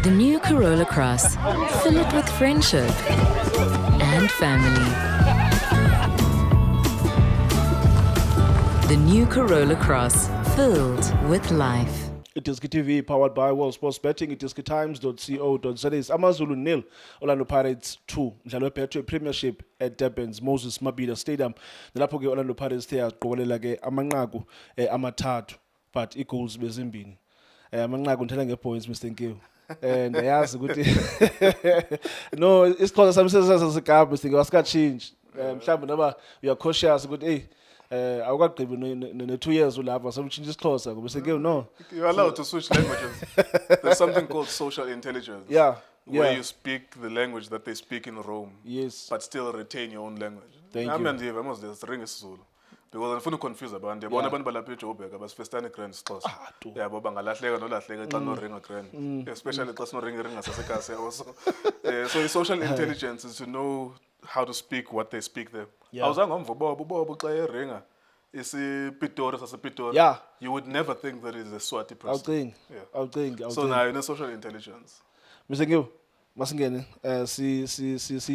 The new Corolla Cross. Fill it with friendship and family. The new Corolla Cross. Filled with life. iDiskiTV powered by World Sports Betting. iDiskiTimes.co.za. It's Amazulu 0, Orlando Pirates 2. Mdlalo webhetho Premiership at Durban's Moses Mabhida Stadium. Nalapho ke Orlando Pirates the yaqokelela ke amanqaku amathathu but i-goals bezimbini. Amanqaku ngithela nge-points Mr. Nkewu. And ayazi ukuthi no isixhosa sami sesigaba Mr. Nkewu asika-change. Mhlawumbe noma you are cautious ukuthi hey awukagqibi ne 2 years ulapha sokutshintsha isixhosa ngoba Mr. no. You're allowed to switch languages. There's something called social intelligence. Yeah. Where you speak the language that they speak in Rome. Yes. But still retain your own language. Thank you. I must just ring isiZulu. Because I'm confuse abantu. Yabona abantu balapha eJoburg abasifestane grand isixhosa. Yabo bangalahleka nolahleka xa no ringa grand. Especially xa sino ringa ngasasekhaya also. So social intelligence is to know how to speak what they speak there. Awuzange umva bobo xa eringa isipitori sasepitori. Yeah. You would never think that is a Swati person. I'll think. So now in social intelligence. Mr. Nkewu, masingene si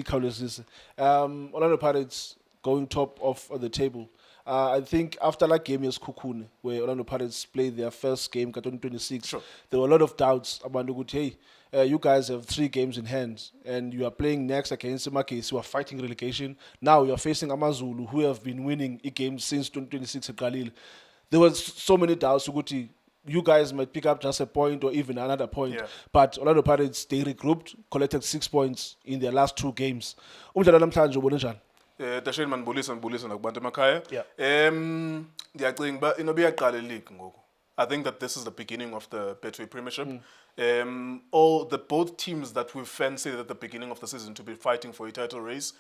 khawulezise. Orlando Pirates going top of the table. I think after that game yesikhukhune where Orlando Pirates played their first game ka 2026, sure, there were a lot of doubts about ukuthi hey, you guys have 3 games in hand and you are playing next against Makesi who are fighting relegation. Now you are facing Amazulu who have been winning games since 2026 eqalile. There was so many doubts ukuthi you guys might pick up just a point or even another point. Yeah. But Orlando Pirates, they regrouped, collected 6 points in their last 2 games. Umdlalo namhlanje ubone njani? Dasheni manibulisa nakubantu emakhaya. Ndiyacinga ba inobe yaqala league ngoku. I think that this is the beginning of the Betway Premiership. Both teams that we fancied at the beginning of the season to be fighting for a title race,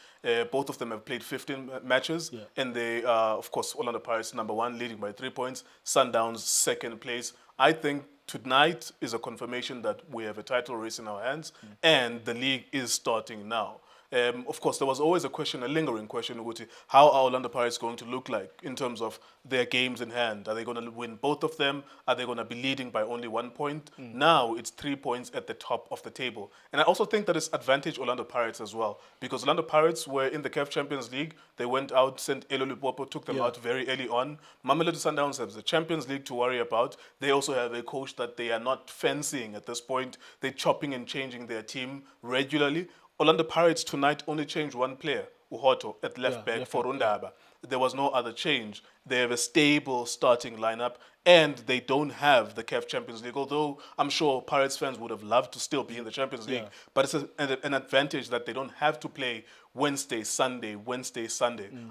both of them have played 15 matches, and they are, of course, Orlando Pirates #1, leading by 3 points. Sundowns 2nd place. I think tonight is a confirmation that we have a title race in our hands, and the league is starting now. Of course, there was always a lingering question, how are Orlando Pirates going to look like in terms of their games in hand? Are they going to win both of them? Are they going to be leading by only 1 point? Now it's 3 points at the top of the table. And I also think that it's advantage Orlando Pirates as well, because Orlando Pirates were in the CAF Champions League. They went out, sent Elo Lipopo, took them out very early on. Mamelodi Sundowns have the Champions League to worry about. They also have a coach that they are not fancying at this point. They're chopping and changing their team regularly. Orlando Pirates tonight only changed 1 player, Uhoto, at left back for Undaba. There was no other change. They have a stable starting lineup, and they don't have the CAF Champions League, although I'm sure Pirates fans would have loved to still be in the Champions League. But it's an advantage that they don't have to play Wednesday, Sunday.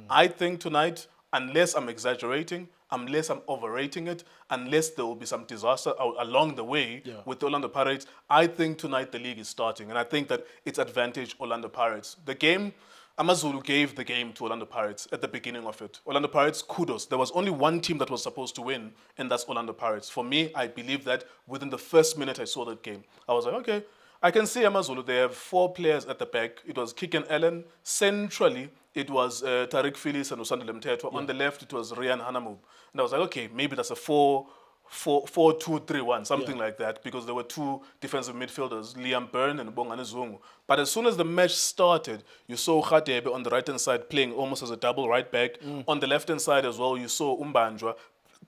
I think tonight, unless I'm exaggerating, unless I'm overrating it, unless there will be some disaster along the way with the Orlando Pirates, I think tonight the league is starting. And I think that it's advantage Orlando Pirates. The game, Amazulu gave the game to Orlando Pirates at the beginning of it. Orlando Pirates, kudos. There was only one team that was supposed to win, and that's Orlando Pirates. For me, I believe that within the first minute I saw that game, I was like, okay, I can see Amazulu. They have 4 players at the back. It was Kiken Allen. Centrally, it was Tariq Phillips and Usandile Mthethwa. On the left, it was Rian Hanamub. And I was like, okay, maybe that's a 4-2-3-1, something like that, because there were 2 defensive midfielders, Liam Byrne and Bongani Zungu. But as soon as the match started, you saw Khadebe on the right-hand side playing almost as a double right back. On the left-hand side as well, you saw Umbanjwa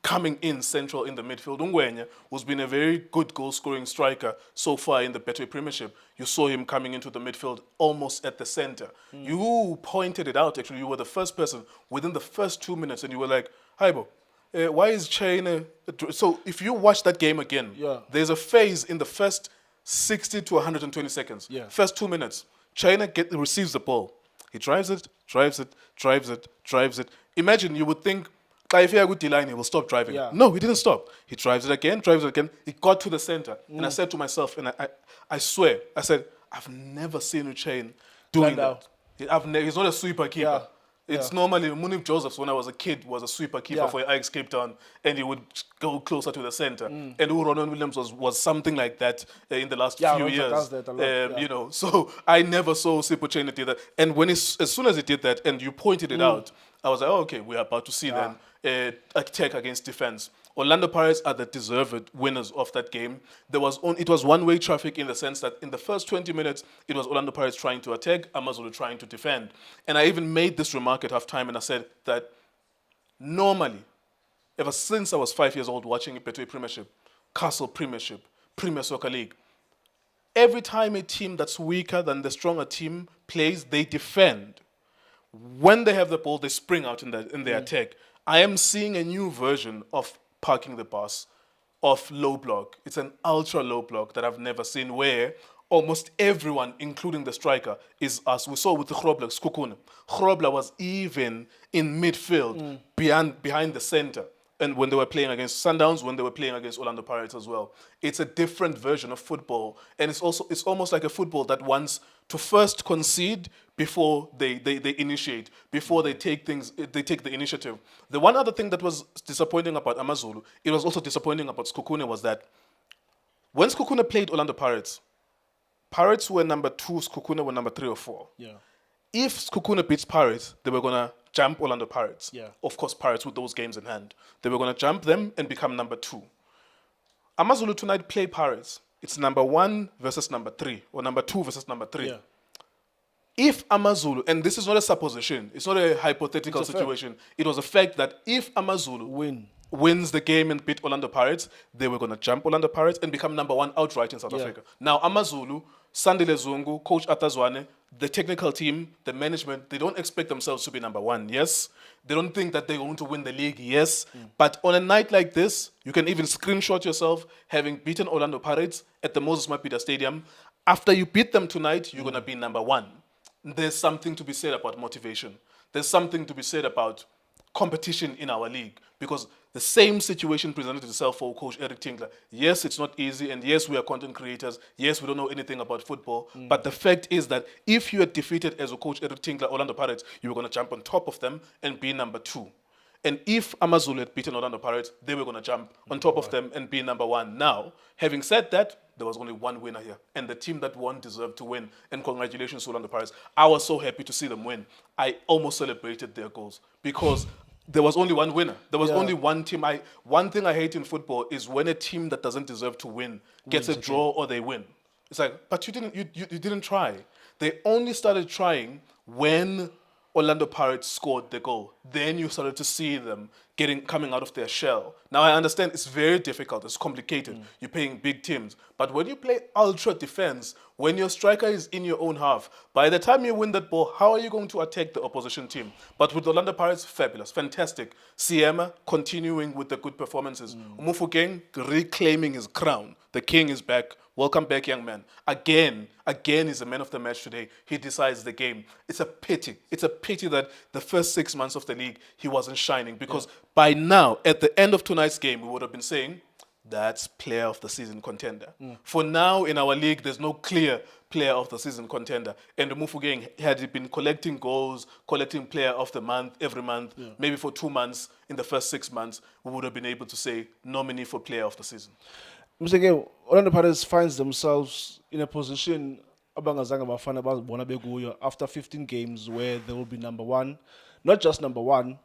coming in central in the midfield. Ungwenya, who's been a very good goal-scoring striker so far in the Betway Premiership, you saw him coming into the midfield almost at the center. You pointed it out, actually. You were the first person within the first 2 minutes, and you were like, Haibo, why is China... So if you watch that game again, there's a phase in the first 60 to 120 seconds. First 2 minutes, China receives the ball. He drives it. Imagine, you would think, if he had a good line, he will stop driving. No, he didn't stop. He drives it again. He got to the center. And I said to myself, and I swear, I said, I've never seen Uchain doing that. He's not a sweeper keeper. It's normally Munib Josephs, when I was a kid, was a sweeper keeper for Ajax Cape Town, and he would go closer to the center. And Ronan Williams was something like that in the last few years. Does that a lot, you know, so I never saw Sipo Chain do that. And when as soon as he did that, and you pointed it out, I was like, oh, okay, we're about to see then attack against defense. Orlando Pirates are the deserved winners of that game. It was one-way traffic in the sense that in the first 20 minutes, it was Orlando Pirates trying to attack, Amazulu trying to defend. And I even made this remark at halftime, and I said that normally, ever since I was 5 years old watching Betway Premiership, Castle Premiership, Premier Soccer League, every time a team that's weaker than the stronger team plays, they defend. When they have the ball, they spring out in their attack. I am seeing a new version of parking the bus, of low block. It's an ultra low block that I've never seen, where almost everyone, including the striker, is us. We saw with the Grobler, Skukune. Grobler was even in midfield, behind the center. And when they were playing against Sundowns, when they were playing against Orlando Pirates as well. It's a different version of football. And it's almost like a football that wants to first concede before they initiate, before they take the initiative. The one other thing that was disappointing about Amazulu, it was also disappointing about Skukune, was that when Skukune played Orlando Pirates, Pirates were number 2, Skukune were number 3 or 4. Yeah. If Skukune beats Pirates, they were going to jump Orlando Pirates. Yeah. Of course, Pirates with those games in hand. They were going to jump them and become number 2. Amazulu tonight play Pirates. It's number 1 versus number 3, or number 2 versus number 3. Yeah. If Amazulu, and this is not a supposition, it's not a hypothetical situation, it was a fact that if Amazulu wins the game and beat Orlando Pirates, they were going to jump Orlando Pirates and become number 1 outright in South Africa. Now, Amazulu, Sandile Zungu, Coach Atazwane, the technical team, the management, they don't expect themselves to be number 1, yes. They don't think that they're going to win the league, yes. But on a night like this, you can even screenshot yourself having beaten Orlando Pirates at the Moses Mabhida Stadium. After you beat them tonight, you're going to be number 1. There's something to be said about motivation. There's something to be said about competition in our league, because the same situation presented itself for Coach Eric Tinkler. Yes, it's not easy, and yes, we are content creators. Yes, we don't know anything about football. But the fact is that if you had defeated as a Coach Eric Tinkler Orlando Pirates, you were going to jump on top of them and be number 2. And if Amazulu had beaten Orlando Pirates, they were going to jump on top of them and be number 1. Now, having said that, there was only one winner here. And the team that won deserved to win. And congratulations to Orlando Pirates. I was so happy to see them win. I almost celebrated their goals because there was only one winner. There was only one team. One thing I hate in football is when a team that doesn't deserve to win gets a draw or they win. It's like, but you didn't try. They only started trying when Orlando Pirates scored the goal. Then you started to see them coming out of their shell. Now I understand it's very difficult, it's complicated. You're playing big teams. But when you play ultra defense, when your striker is in your own half, by the time you win that ball, how are you going to attack the opposition team? But with Orlando Pirates, fabulous, fantastic. Siema continuing with the good performances. Umufukeng reclaiming his crown. The king is back. Welcome back, young man. Again is the man of the match today. He decides the game. It's a pity. It's a pity that the first 6 months of the league, he wasn't shining. Because by now, at the end of tonight's game, we would have been saying, that's player of the season contender. For now, in our league, there's no clear player of the season contender. And Mufugeng, had he been collecting goals, collecting player of the month every month, maybe for 2 months, in the first 6 months, we would have been able to say nominee for player of the season. Mr. Orlando Pirates finds themselves in a position after 15 games where they will be number 1. Not just number 1,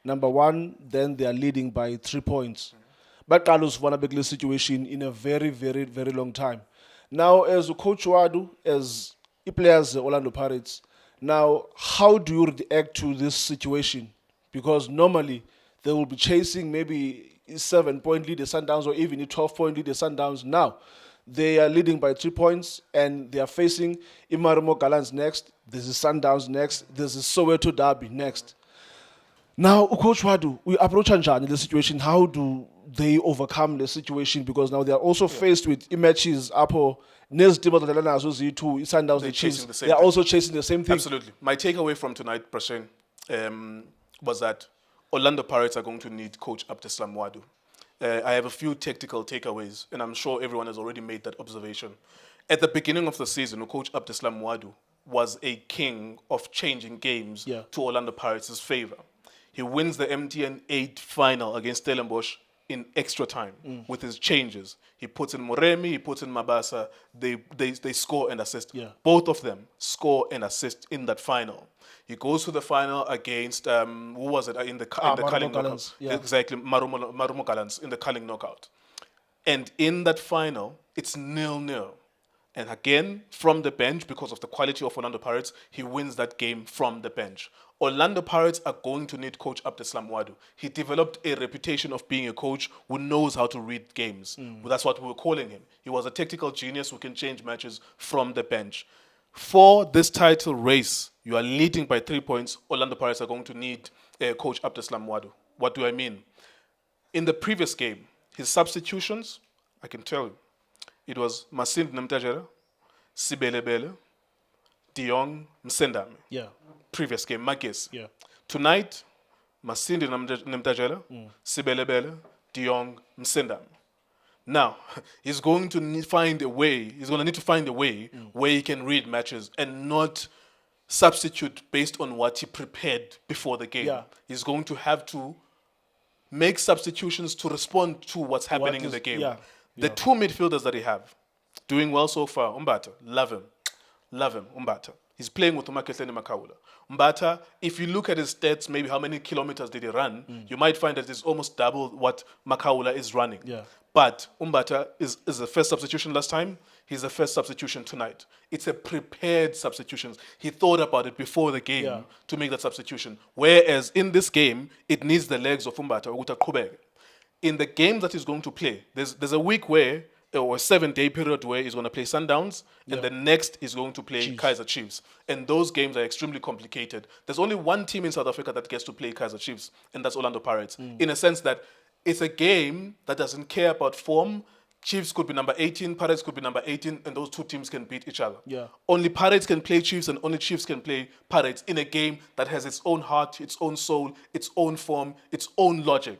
then they are leading by 3 points. But Carlos Vanabegle's situation in a very, very, very long time. Now, as Coach Ouaddou, as he plays the Orlando Pirates, now how do you react to this situation? Because normally they will be chasing maybe 7-point lead the Sundowns, or even a 12-point lead the Sundowns. Now they are leading by 3 points, and they are facing Imarimo Galans next. There's the Sundowns next. There's the Soweto Derby next. Now, Coach Ouaddou, we approach Anjan in the situation. How do they overcome the situation? Because now they are also faced with matches. Apo Sundowns, they are also chasing the same thing. Absolutely. My takeaway from tonight, Prashen, was that Orlando Pirates are going to need Coach Abdeslam Ouaddou. I have a few tactical takeaways, and I'm sure everyone has already made that observation. At the beginning of the season, Coach Abdeslam Ouaddou was a king of changing games to Orlando Pirates' favor. He wins the MTN 8 final against Stellenbosch in extra time with his changes. He puts in Moremi, he puts in Mabasa. They score and assist. Yeah. Both of them score and assist in that final. He goes to the final against who was it in the Marumo Culling knockout? Gallants, yeah. Exactly, Marumo Gallants in the Culling knockout. And in that final, it's 0-0. And again, from the bench, because of the quality of Orlando Pirates, he wins that game from the bench. Orlando Pirates are going to need coach Abdeslam Ouaddou. He developed a reputation of being a coach who knows how to read games. That's what we were calling him. He was a tactical genius who can change matches from the bench. For this title race, you are leading by 3 points. Orlando Pirates are going to need coach Abdeslam Ouaddou. What do I mean? In the previous game, his substitutions, I can tell you, it was Masinde Namtajela, Sibelebele, Diong, Msendame. Yeah. Previous game, Magis. Yeah. Tonight, Masinde Namtajela, Sibelebele, Diong, Msendame. Now, he's going to need to find a way where he can read matches and not substitute based on what he prepared before the game. Yeah. He's going to have to make substitutions to respond to what's happening in the game. Yeah. The two midfielders that he have, doing well so far, Umbata, love him, Umbata. He's playing with Umakehleni Makaula. Umbata, if you look at his stats, maybe how many kilometers did he run, you might find that it's almost double what Makaula is running. Yeah. But Umbata is the first substitution last time. He's the first substitution tonight. It's a prepared substitution. He thought about it before the game to make that substitution. Whereas in this game, it needs the legs of Umbata. In the game that he's going to play, there's a week where, or a 7-day period where he's going to play Sundowns, and the next is going to play Kaizer Chiefs. And those games are extremely complicated. There's only one team in South Africa that gets to play Kaizer Chiefs, and that's Orlando Pirates. In a sense that it's a game that doesn't care about form. Chiefs could be number 18, Pirates could be number 18, and those two teams can beat each other. Yeah. Only Pirates can play Chiefs, and only Chiefs can play Pirates in a game that has its own heart, its own soul, its own form, its own logic.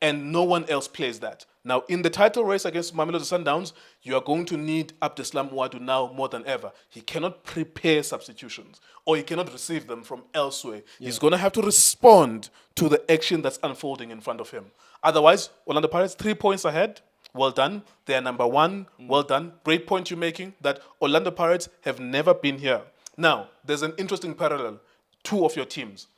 And no one else plays that. Now, in the title race against Mamelodi Sundowns, you are going to need Abdeslam Ouaddou now more than ever. He cannot prepare substitutions, or he cannot receive them from elsewhere. He's going to have to respond to the action that's unfolding in front of him. Otherwise, Orlando Pirates, 3 points ahead. Well done. They are number one. Well done. Great point you're making that Orlando Pirates have never been here. Now, there's an interesting parallel. Two of your teams.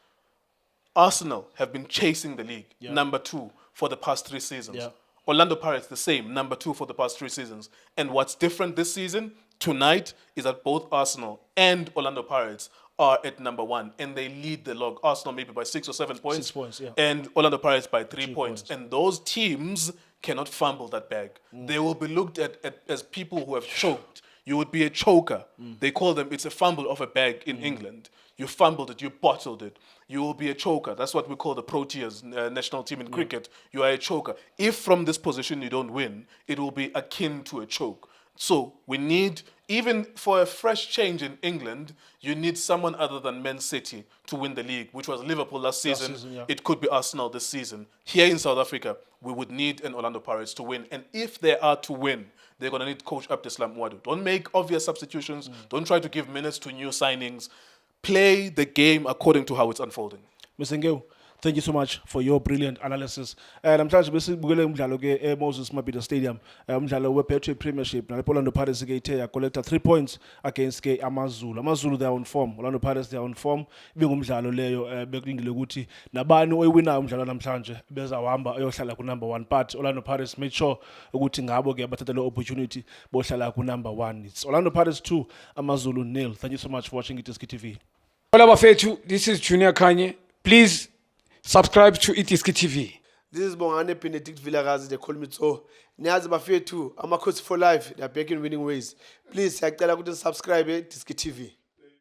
Arsenal have been chasing the league, number 2 for the past 3 seasons. Yeah. Orlando Pirates, the same, number 2 for the past 3 seasons. And what's different this season, tonight, is that both Arsenal and Orlando Pirates are at number 1, and they lead the log. Arsenal maybe by 6 or 7 points. 6 points, yeah. And Orlando Pirates by 3 points. points. And those teams cannot fumble that bag. They will be looked at as people who have choked. You would be a choker. They call them, it's a fumble of a bag in England. You fumbled it, you bottled it. You will be a choker. That's what we call the Proteas national team in cricket. You are a choker. If from this position you don't win, it will be akin to a choke. So we need, even for a fresh change in England, you need someone other than Man City to win the league, which was Liverpool last season. It could be Arsenal this season. Here in South Africa, we would need an Orlando Pirates to win. And if they are to win, they're going to need coach Abdeslam Ouaddou. Don't make obvious substitutions. Don't try to give minutes to new signings. Play the game according to how it's unfolding. Mr. Nkewu, thank you so much for your brilliant analysis. Namhlanje besibukele umdlalo ke eMoses Mabhida Stadium, umdlalo weBetway Premiership. Nalapho Orlando Pirates ke ithe collector 3 points against ke Amazulu. Amazulu they are on form. Orlando Pirates they are on form. Ibingumdlalo leyo bekulindile ukuthi nabani oyiwinayo umdlalo namhlanje bezawahamba ayohlala ku number 1. But Orlando Pirates made sure ukuthi ngabo ke bathatha le opportunity bohlala ku number 1. It's Orlando Pirates 2, Amazulu 0. Thank you so much for watching iDiski TV. Hola bafethu, this is Junior Kanye. Please subscribe to iDiski TV. This is Bongane Benedict Villagazi, they call me so. Niyazi bafethu, amakhosi for life, they are back in winning ways. Please, siyacela ukuthi subscribe iDiski TV.